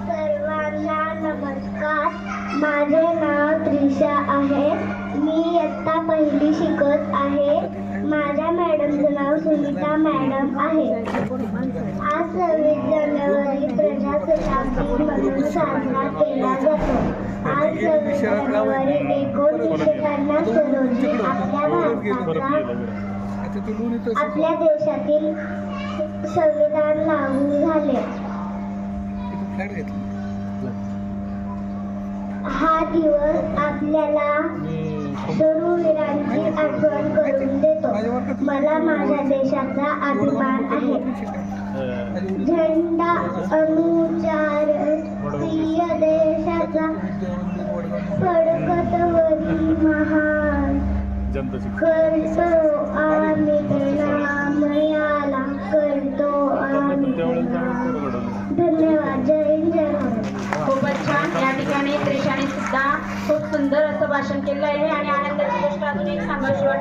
सर्वांना नमस्कार. माझे नाव त्रिशा आहे. मी इयत्ता पहिली शिकत आहे. माझ्या मॅडमचं नाव सुनीता मॅडम आहे. आज 26 जानेवारी प्रजासत्ताक दिन म्हणून साजरा केला जातो. आज 26 जानेवारी 1950 रोजी आपल्या देशातील संविधान लागू झाले. हा दिवस आपल्याला शूरवीरांची आठवण करून देतो. मला माझ्या देशाचा अभिमान आहे. झेंडा अनुचार प्रिय देशाचा फडकतवरी महान करतो आम्ही नामयाला करतो आम्ही. धन्यवाद. जय हिंद जय महाराष्ट्र. खूपच छान. या ठिकाणी त्रिशाने सुद्धा खूप सुंदर असं भाषण केलं आहे आणि आनंदाची गोष्ट अजून एक सांगायची वाटते.